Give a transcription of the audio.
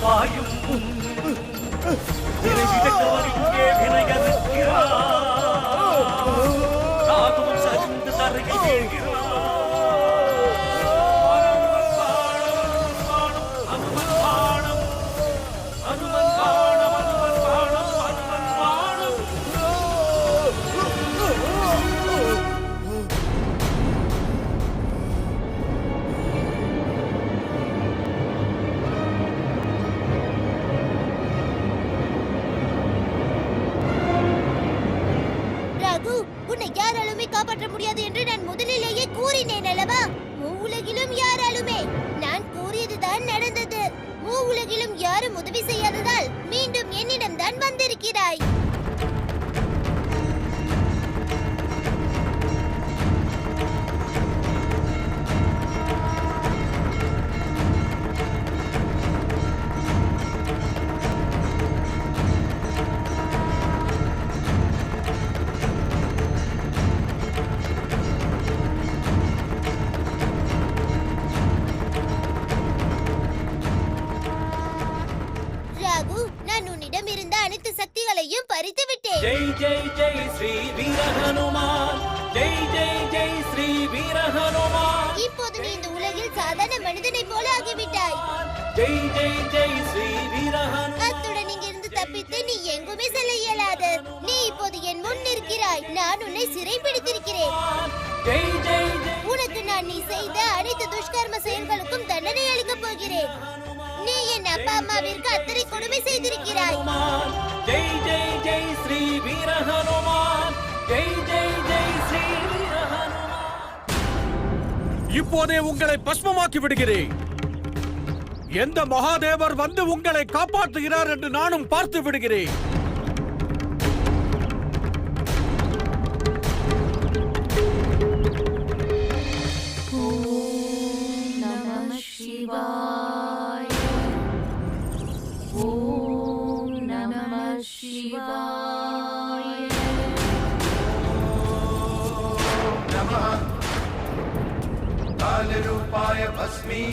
பாயும் இங்கே வினையறுக்கிறார். ராகுவும் சரிந்து தரையில் வீழ்கிறார். யாராலுமே காப்பாற்ற முடியாது என்று நான் முதலிலேயே கூறினேன் அல்லவா? உலகிலும் யாராலுமே நான் கூறியதுதான் நடந்தது. உலகிலும் யாரும் உதவி செய்யாததால் மீண்டும் என்னிடம் தான் வந்திருக்கிறாய். அனைத்து சக்திகளையும் பறித்து விட்டேன். ஜெய் ஜெய் ஜெய் ஸ்ரீ வீர ஹனுமான். ஜெய் ஜெய் ஜெய் ஸ்ரீ வீர ஹனுமான். இப்போது நீ இந்த உலகில் சாதாரண மனிதனை போல ஆகிவிட்டாய். ஜெய் ஜெய் ஜெய் ஸ்ரீ வீர ஹனுமான். அத்துடன் இங்கிருந்து தப்பித்து நீ எங்குமே செல்ல இயலாது. நீ இப்போது என் முன் நிற்கிறாய். நான் உன்னை சிறை பிடித்திருக்கிறேன். ஜெய் ஜெய் ஜெய். உனக்கு நான் நீ செய்த அனைத்து துஷ்கர்ம செயல்களுக்கும் தண்டனை அளிக்கப் போகிறேன். நீ என் அப்பா அம்மாவிற்கு அத்தனை கொடுமை செய்திருக்கிறாய். ஜெய் ஜெய் ஜெய் ஸ்ரீ வீர ஹனுமான். ஜெய் ஜெய் ஜெய் ஸ்ரீ வீர ஹனுமான். இப்போதே உங்களை பஸ்மமாக்கி விடுகிறேன். எந்த மகாதேவர் வந்து உங்களை காப்பாற்றுகிறார் என்று நானும் பார்த்து விடுகிறேன். ஓம் நமः சிவாய. ஓம் நமः சிவாய. நமः காலரூபாய பஸ்மி.